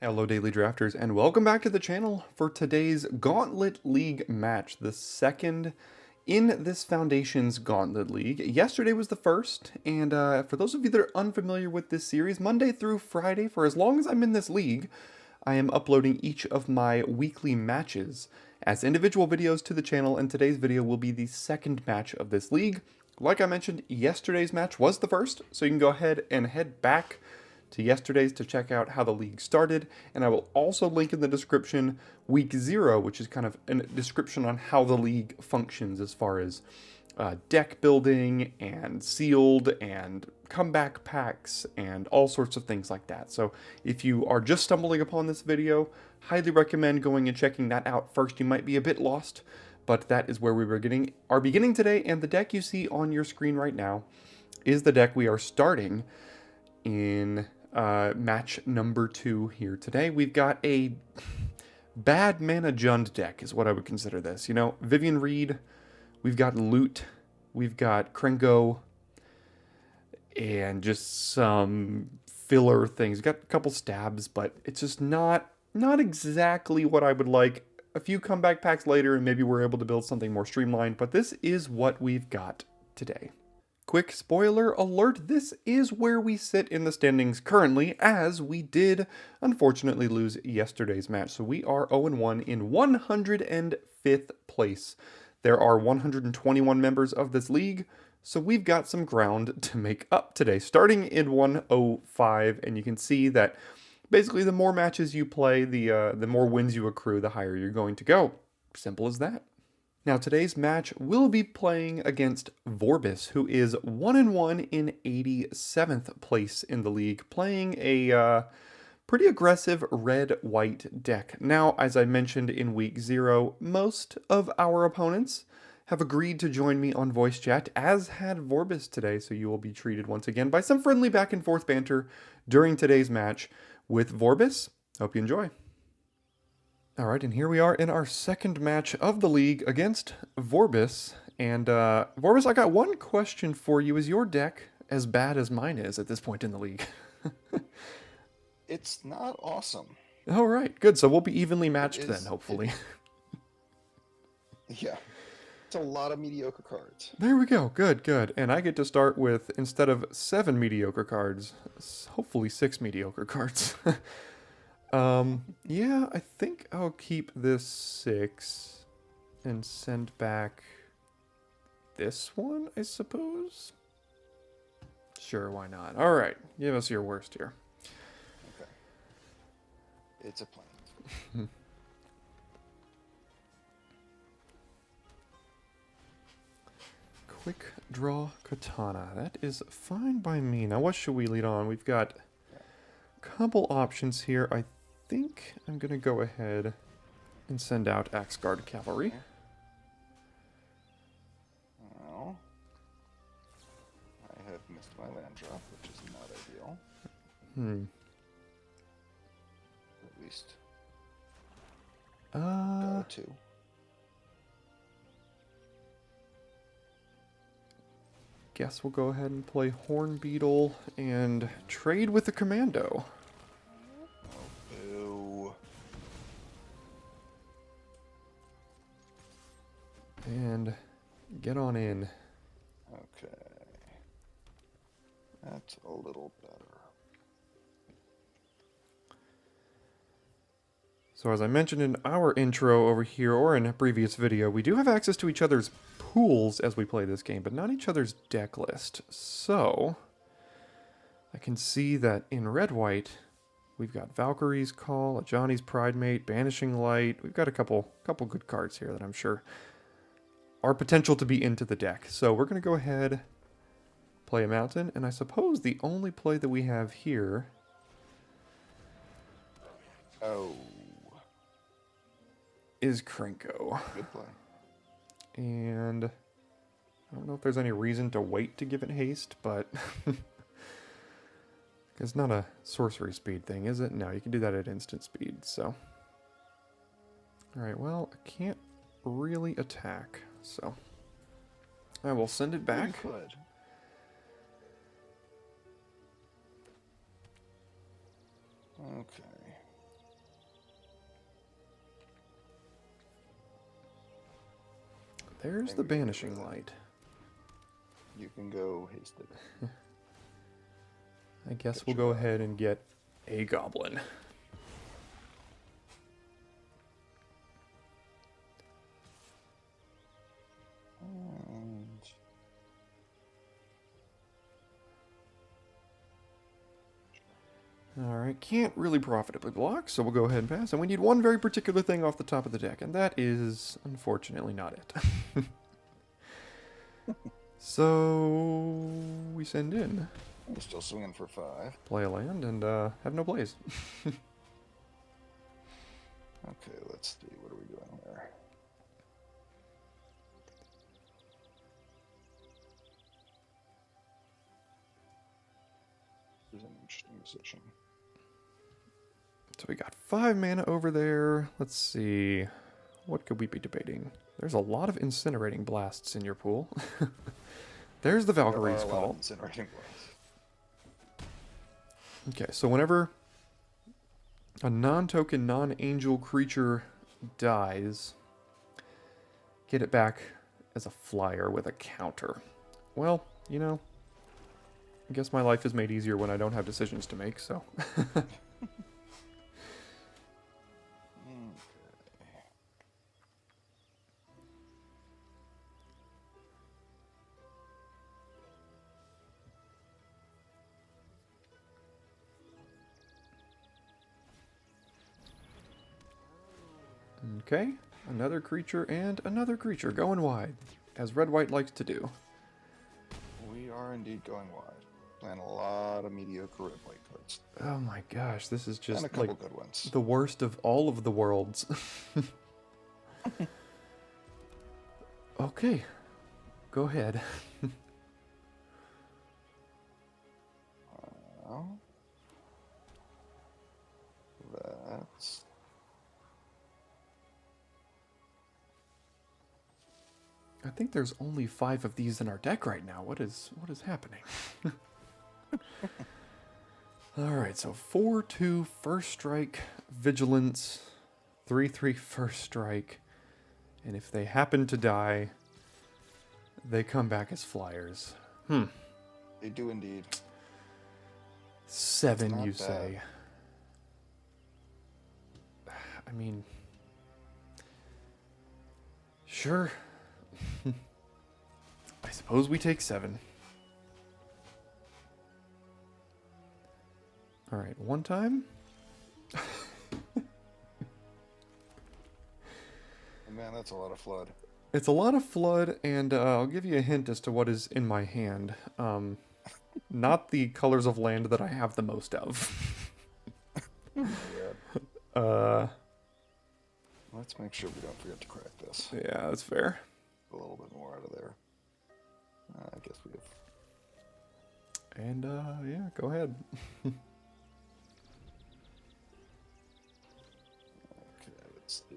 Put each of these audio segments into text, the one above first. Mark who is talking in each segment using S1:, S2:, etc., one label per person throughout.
S1: Hello Daily Drafters and welcome back to the channel for today's Gauntlet League match, the second in this Foundations Gauntlet League. Yesterday was the first, and for those of you that are unfamiliar with this series, Monday through Friday, for as long as I'm in this league, I am uploading each of my weekly matches as individual videos to the channel, and today's video will be the second match of this league. Like I mentioned, yesterday's match was the first, so you can go ahead and head back to yesterday's to check out how the league started, and I will also link in the description week 0, which is kind of a description on how the league functions as far as deck building and sealed and comeback packs and all sorts of things like that. So if you are just stumbling upon this video, highly recommend going and checking that out first. You might be a bit lost, but that is where we are beginning today, and the deck you see on your screen right now is the deck we are starting in match number 2 here today. We've got a bad mana Jund deck is what I would consider this. You know, Vivian Reed, we've got Loot, we've got Krenko, and just some filler things. We've got a couple stabs, but it's just not exactly what I would like. A few comeback packs later and maybe we're able to build something more streamlined, but this is what we've got today. Quick spoiler alert, this is where we sit in the standings currently, as we did unfortunately lose yesterday's match. So we are 0-1 in 105th place. There are 121 members of this league, so we've got some ground to make up today. Starting in 105, and you can see that basically the more matches you play, the more wins you accrue, the higher you're going to go. Simple as that. Now today's match will be playing against Vorbis, who is 1-1 in 87th place in the league, playing a pretty aggressive red-white deck. Now, as I mentioned in week 0, most of our opponents have agreed to join me on voice chat, as had Vorbis today, so you will be treated once again by some friendly back and forth banter during today's match with Vorbis. Hope you enjoy. Alright, and here we are in our second match of the league against Vorbis. And Vorbis, I got one question for you. Is your deck as bad as mine is at this point in the league?
S2: It's not awesome.
S1: Alright, good. So we'll be evenly matched then, hopefully.
S2: Yeah. It's a lot of mediocre cards.
S1: There we go. Good, good. And I get to start with, instead of 7 mediocre cards, hopefully 6 mediocre cards. Yeah, I think I'll keep this 6 and send back this one, I suppose? Sure, why not? Alright, give us your worst here.
S2: Okay. It's a plan.
S1: Quick draw Katana. That is fine by me. Now what should we lead on? We've got a couple options here. I think I'm going to go ahead and send out Axe Guard Cavalry.
S2: Well, I have missed my land drop, which is not ideal. At least go to.
S1: Guess we'll go ahead and play Horn Beetle and trade with the Commando. And get on in.
S2: Okay. That's a little better.
S1: So as I mentioned in our intro over here, or in a previous video, we do have access to each other's pools as we play this game, but not each other's deck list. So I can see that in red-white, we've got Valkyrie's Call, a Johnny's Pridemate, Banishing Light. We've got a couple good cards here that I'm sure are potential to be into the deck. So we're going to go ahead, play a Mountain, and I suppose the only play that we have here... is Krenko.
S2: Good play.
S1: And I don't know if there's any reason to wait to give it haste, but... it's not a sorcery speed thing, is it? No, you can do that at instant speed, so... Alright, well, I can't really attack, so I will send it back.
S2: Okay.
S1: There's the Banishing Light.
S2: You can go hasted.
S1: I guess we'll go ahead and get a Goblin. Alright, can't really profitably block, so we'll go ahead and pass. And we need one very particular thing off the top of the deck, and that is, unfortunately, not it. So, we send in.
S2: I'm still swinging for 5.
S1: Play a land, and have no plays.
S2: Okay, let's see. What are we doing here? Here's an interesting decision.
S1: So we got 5 mana over there. Let's see. What could we be debating? There's a lot of Incinerating Blasts in your pool. There's the Valkyrie's Call.
S2: Incinerating Blasts.
S1: Okay, so whenever a non-token, non-angel creature dies, get it back as a flyer with a counter. Well, you know, I guess my life is made easier when I don't have decisions to make, so... Okay, another creature and another creature going wide, as Red-White likes to do.
S2: We are indeed going wide. Playing a lot of mediocre Red-White cards.
S1: Oh my gosh, this is just
S2: and a couple
S1: like
S2: good ones.
S1: the worst of all of the worlds. Okay, go ahead.
S2: Well, that's...
S1: I think there's only 5 of these in our deck right now. What is happening? Alright, so 4/2 first strike, vigilance, 3/3 first strike, and if they happen to die, they come back as flyers.
S2: They do indeed.
S1: 7, you
S2: bad.
S1: say? I mean, sure. I suppose we take 7. Alright, one time.
S2: Man, that's a lot of flood.
S1: It's a lot of flood, and I'll give you a hint as to what is in my hand. Not the colors of land that I have the most of.
S2: Let's make sure we don't forget to crack this.
S1: Yeah, that's fair.
S2: A little bit more out of there. I guess we have...
S1: And, yeah, go ahead.
S2: Okay, let's see.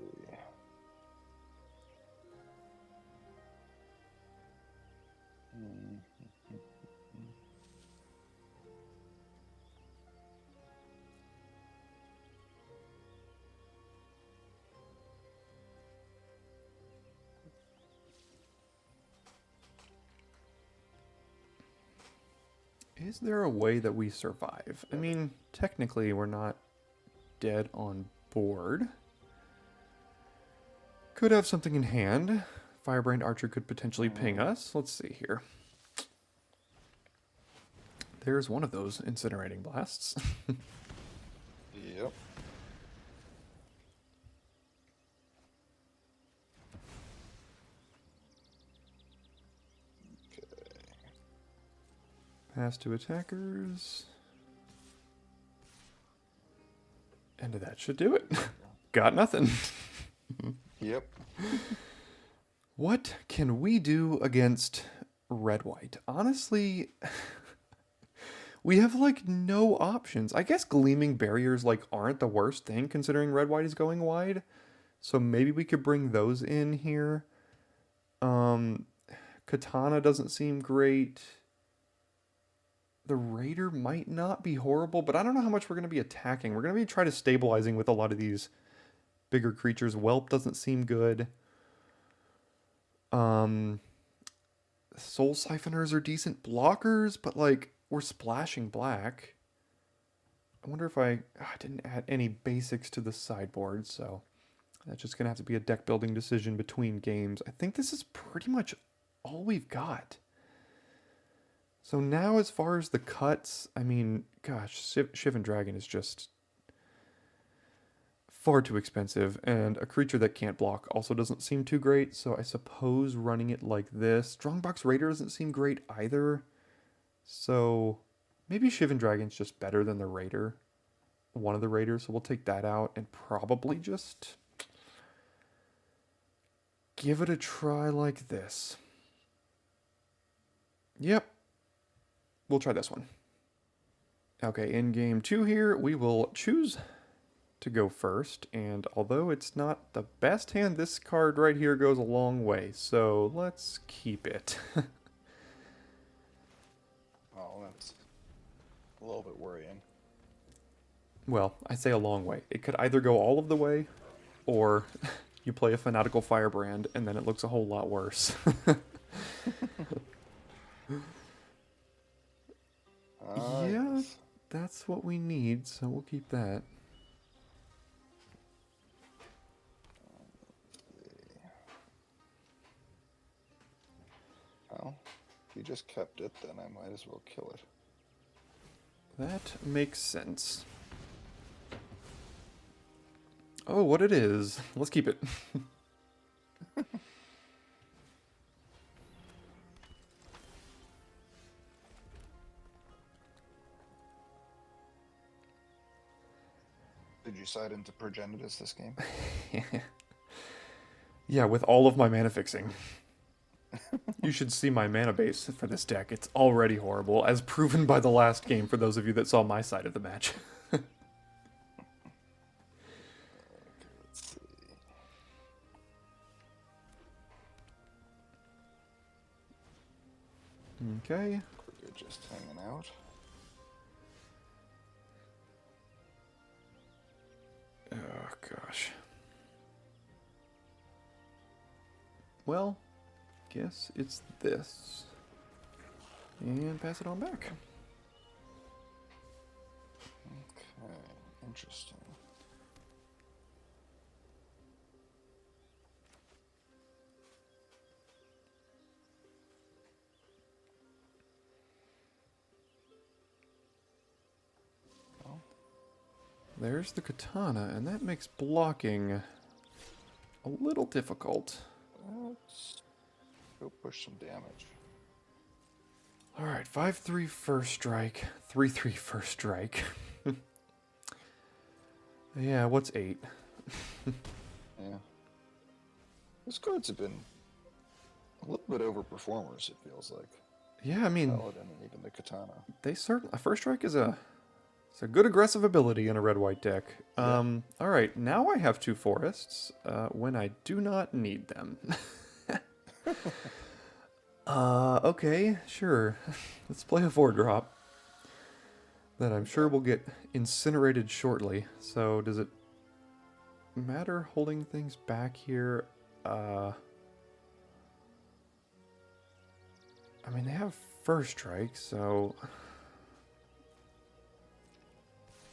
S1: Is there a way that we survive? I mean, technically we're not dead on board. Could have something in hand. Firebrand Archer could potentially ping us. Let's see here. There's one of those Incinerating Blasts.
S2: Yep.
S1: Pass to attackers. And that should do it. Got nothing.
S2: Yep.
S1: What can we do against Red-White? Honestly, we have like no options. I guess Gleaming Barriers like aren't the worst thing considering Red-White is going wide. So maybe we could bring those in here. Katana doesn't seem great. The Raider might not be horrible, but I don't know how much we're going to be attacking. We're going to be trying to stabilizing with a lot of these bigger creatures. Whelp doesn't seem good. Um, Soul Siphoners are decent blockers, but like we're splashing black. I wonder if I didn't add any basics to the sideboard, so that's just gonna have to be a deck building decision between games. I think this is pretty much all we've got. So now, as far as the cuts, I mean, gosh, Shivan Dragon is just far too expensive, and a creature that can't block also doesn't seem too great, so I suppose running it like this. Strongbox Raider doesn't seem great either, so maybe Shivan Dragon's just better than the Raider, one of the Raiders, so we'll take that out and probably just give it a try like this. Yep, we'll try this one. Okay, in game 2 here, we will choose to go first, and although it's not the best hand, this card right here goes a long way, so let's keep it.
S2: Oh, that's a little bit worrying.
S1: Well, I say a long way. It could either go all of the way, or you play a Fanatical Firebrand, and then it looks a whole lot worse. Yeah,
S2: Yes.
S1: that's what we need, so we'll keep that.
S2: Well, if you just kept it, then I might as well kill it.
S1: That makes sense. Oh, what it is. Let's keep it.
S2: Did you side into Progenitus this game?
S1: Yeah, with all of my mana fixing. You should see my mana base for this deck. It's already horrible, as proven by the last game for those of you that saw my side of the match.
S2: Okay, let's see.
S1: Okay.
S2: We're just hanging out.
S1: Oh, gosh. Well, guess it's this. And pass it on back.
S2: Okay, interesting. Well,
S1: There's the katana, and that makes blocking a little difficult.
S2: let's go push some damage.
S1: Alright, 5-3 first strike, 3-3 first strike. Yeah, what's 8?
S2: Yeah. Those cards have been a little bit overperformers, it feels like.
S1: Yeah, I mean,
S2: Paladin and even the Katana.
S1: they certainly... First strike is it's a good aggressive ability in a red-white deck. Alright, now I have 2 forests, when I do not need them. Okay, sure. Let's play a 4-drop. That I'm sure will get incinerated shortly. So, does it matter holding things back here? I mean, they have first strike, so...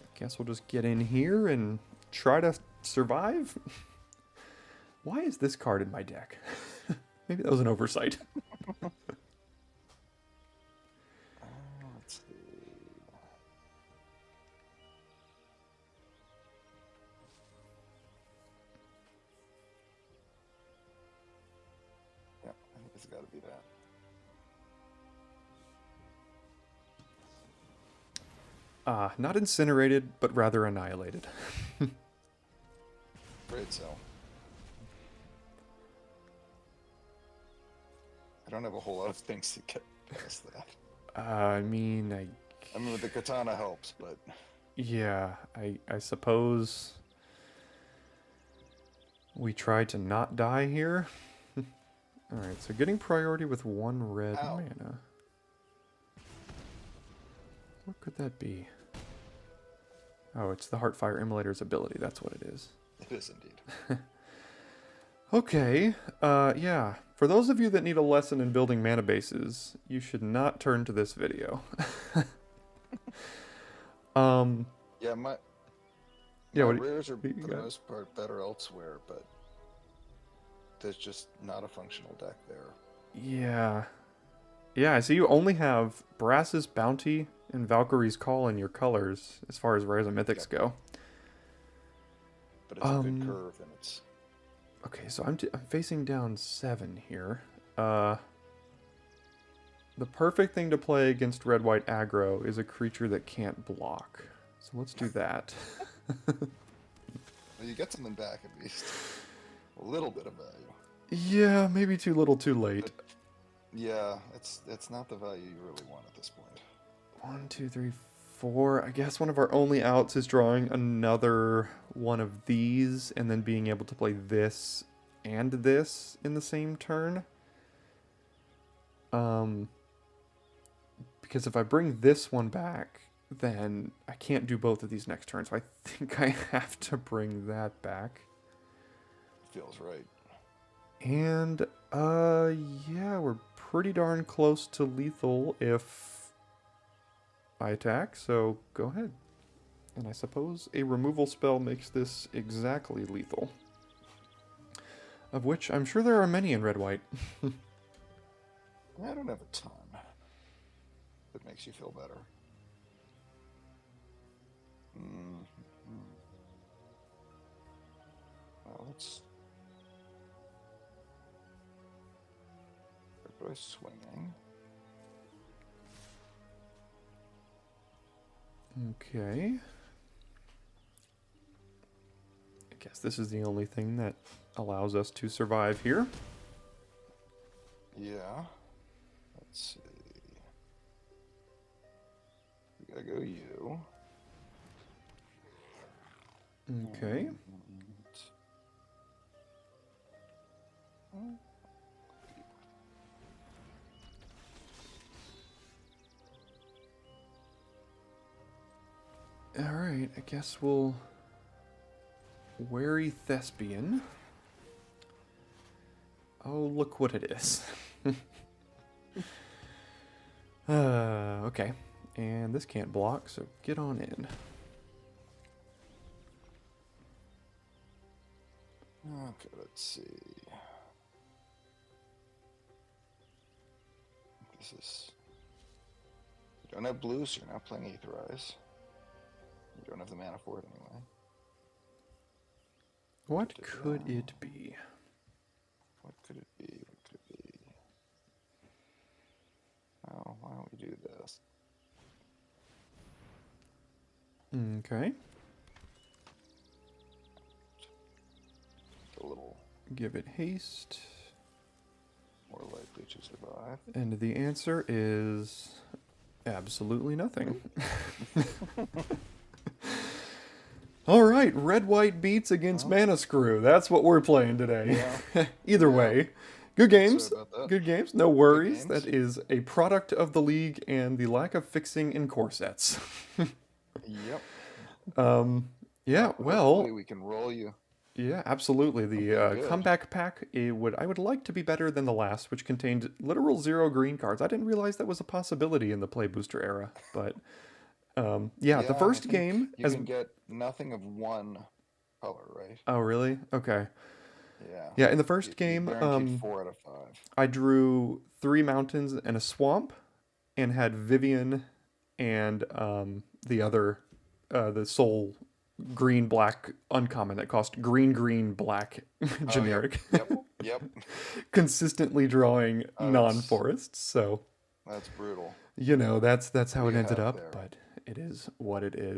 S1: I guess we'll just get in here and try to survive? Why is this card in my deck? Maybe that was an oversight.
S2: Let's see. Yeah, I think it's got to be that.
S1: Not incinerated, but rather annihilated.
S2: Great, so. I don't have a whole lot of things to get past that.
S1: I mean,
S2: I mean, the Katana helps, but...
S1: Yeah, I suppose we try to not die here. Alright, so getting priority with 1 red
S2: Ow.
S1: mana. What could that be? Oh, it's the Heartfire Immolator's ability, that's what it is.
S2: It is indeed.
S1: Okay, yeah, For those of you that need a lesson in building mana bases, you should not turn to this video.
S2: Yeah, my
S1: Yeah,
S2: rares are,
S1: what you
S2: for the
S1: got?
S2: most part, better elsewhere, but there's just not a functional deck there.
S1: Yeah. Yeah, I see you only have Brass's Bounty and Valkyrie's Call in your colors as far as rares and mythics
S2: Yep.
S1: go.
S2: But it's a good curve, and it's...
S1: Okay, so I'm facing down 7 here. The perfect thing to play against red-white aggro is a creature that can't block. So let's do that.
S2: Well, you get something back at least. A little bit of value.
S1: Yeah, maybe too little too late.
S2: But, yeah, it's not the value you really want at this point.
S1: 1, 2, 3, 4. I guess one of our only outs is drawing another one of these and then being able to play this and this in the same turn. Because if I bring this one back, then I can't do both of these next turns. So I think I have to bring that back.
S2: Feels right.
S1: And, yeah, we're pretty darn close to lethal if I attack, so go ahead. And I suppose a removal spell makes this exactly lethal. Of which I'm sure there are many in red-white.
S2: I don't have a ton. That makes you feel better. Well, let's... By swinging.
S1: Okay. I guess this is the only thing that allows us to survive here.
S2: Yeah. Let's see. We gotta go you.
S1: Okay. Alright, I guess we'll... Wary Thespian. Oh, look what it is. Okay. And this can't block, so get on in.
S2: Okay, let's see. This is... You don't have blue, so you're not playing Aetherize. You don't have the mana for it anyway.
S1: What could it be?
S2: What could it be? What could it be? Oh, why don't we do this?
S1: Okay.
S2: A little
S1: Give it haste.
S2: more likely to survive.
S1: And the answer is absolutely nothing. All right, red-white beats against Mana Screw. That's what we're playing today.
S2: Yeah.
S1: Either way, good games.
S2: Sorry about that.
S1: Good games. No worries.
S2: games.
S1: That is a product of the league and the lack of fixing in core sets.
S2: Yep.
S1: Yeah, well,
S2: Hopefully we can roll you.
S1: yeah, absolutely. The
S2: good.
S1: comeback pack, I would like to be better than the last, which contained literal 0 green cards. I didn't realize that was a possibility in the play booster era, but yeah, the
S2: I
S1: first
S2: think
S1: game
S2: you
S1: has...
S2: can get nothing of one color, right?
S1: Oh, really? Okay.
S2: Yeah.
S1: Yeah, in the first
S2: You
S1: game,
S2: guaranteed 4 out of 5.
S1: I drew 3 mountains and a swamp, and had Vivian and the other, the soul green black uncommon that cost green black generic.
S2: Yep.
S1: Consistently drawing
S2: Oh,
S1: non-forests, so
S2: That's brutal.
S1: you know that's how it
S2: you
S1: ended
S2: have
S1: up,
S2: there?
S1: but it is what it is.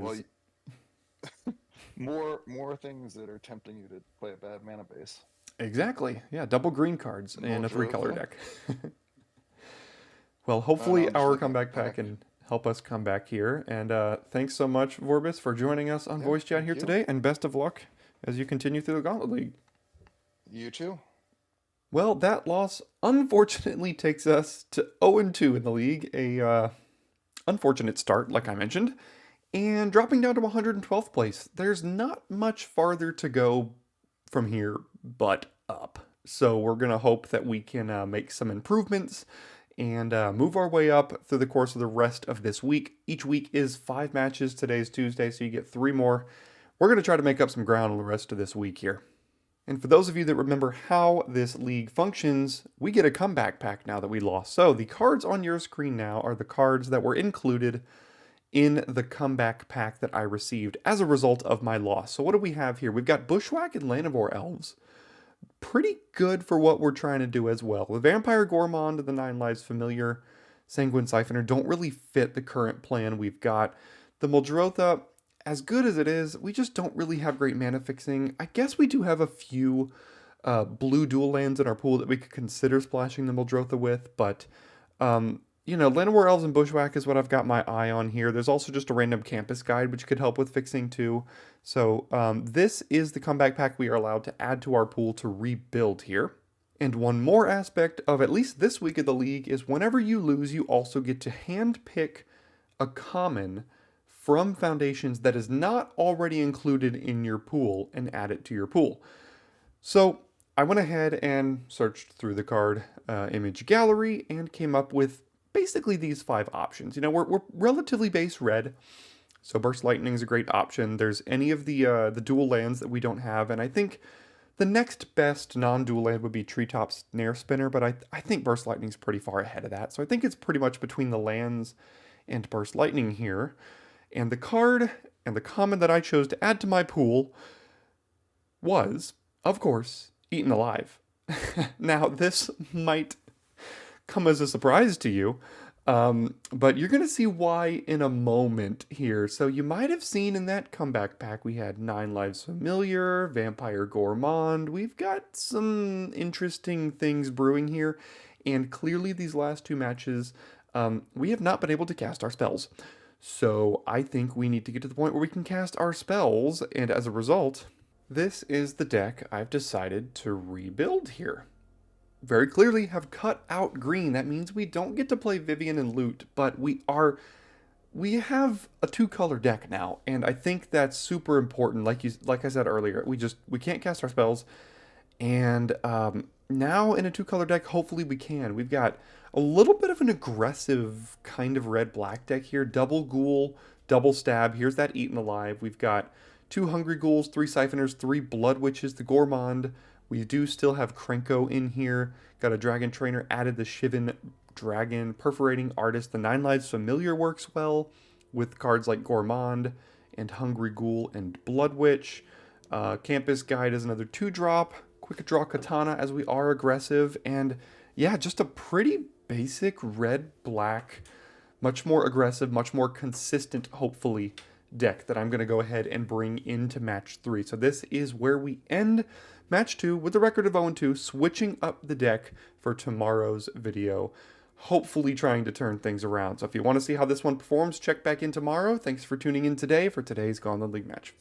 S2: Well, more things that are tempting you to play a bad mana base.
S1: Exactly. Yeah, double green cards in a 3-color
S2: yeah.
S1: deck. Well, hopefully
S2: I'm just
S1: our
S2: looking
S1: comeback
S2: at
S1: pack
S2: back.
S1: can help us come back here. And thanks so much, Vorbis, for joining us on Voice Chat
S2: thank
S1: here
S2: you.
S1: today. And best of luck as you continue through the Gauntlet League.
S2: You too.
S1: Well, that loss unfortunately takes us to 0-2 in the league. A unfortunate start, like I mentioned. And dropping down to 112th place. There's not much farther to go from here but up. So we're going to hope that we can make some improvements and move our way up through the course of the rest of this week. Each week is 5 matches. Today's Tuesday, so you get 3 more. We're going to try to make up some ground on the rest of this week here. And for those of you that remember how this league functions, we get a comeback pack now that we lost. So the cards on your screen now are the cards that were included in the comeback pack that I received as a result of my loss. So what do we have here? We've got Bushwhack and Llanowar Elves. Pretty good for what we're trying to do as well. The Vampire Gourmand and the 9 Lives Familiar Sanguine Siphoner don't really fit the current plan we've got. The Muldrotha, as good as it is, we just don't really have great mana fixing. I guess we do have a few blue dual lands in our pool that we could consider splashing the Muldrotha with, but you know, Llanowar Elves and Bushwhack is what I've got my eye on here. There's also just a random campus guide, which could help with fixing too. So this is the comeback pack we are allowed to add to our pool to rebuild here. And one more aspect of at least this week of the league is whenever you lose, you also get to hand pick a common from Foundations that is not already included in your pool and add it to your pool. So I went ahead and searched through the card image gallery and came up with basically these 5 options. You know, we're relatively base red, so Burst Lightning is a great option. There's any of the dual lands that we don't have, and I think the next best non-dual land would be Treetop Snare Spinner, but I think Burst Lightning is pretty far ahead of that. So I think it's pretty much between the lands and Burst Lightning here. And the card and the common that I chose to add to my pool was, of course, Eaten Alive. Now, this might come as a surprise to you, but you're going to see why in a moment here. So you might have seen in that comeback pack we had 9 Lives Familiar, Vampire Gourmand. We've got some interesting things brewing here, and clearly these last 2 matches, we have not been able to cast our spells. So I think we need to get to the point where we can cast our spells, and as a result, this is the deck I've decided to rebuild here. Very clearly have cut out green. That means we don't get to play Vivian and Loot, but we have a 2-color deck now, and I think that's super important. Like I said earlier, we can't cast our spells, and now in a 2-color deck, hopefully we can. We've got a little bit of an aggressive kind of red-black deck here. Double Ghoul, double Stab. Here's that Eaten Alive. We've got 2 Hungry Ghouls, 3 Siphoners, 3 Blood Witches, the Gourmand. We do still have Krenko in here. Got a Dragon Trainer, added the Shivan Dragon, Perforating Artist. The 9 Lives Familiar works well with cards like Gourmand and Hungry Ghoul and Blood Witch. Campus Guide is another 2-drop. Quick Draw Katana as we are aggressive. And yeah, just a pretty basic red-black, much more aggressive, much more consistent, hopefully, deck that I'm going to go ahead and bring into match 3. So this is where we end match 2 with a record of 0-2, switching up the deck for tomorrow's video, hopefully trying to turn things around. So if you want to see how this one performs, check back in tomorrow. Thanks for tuning in today for today's Gauntlet League match.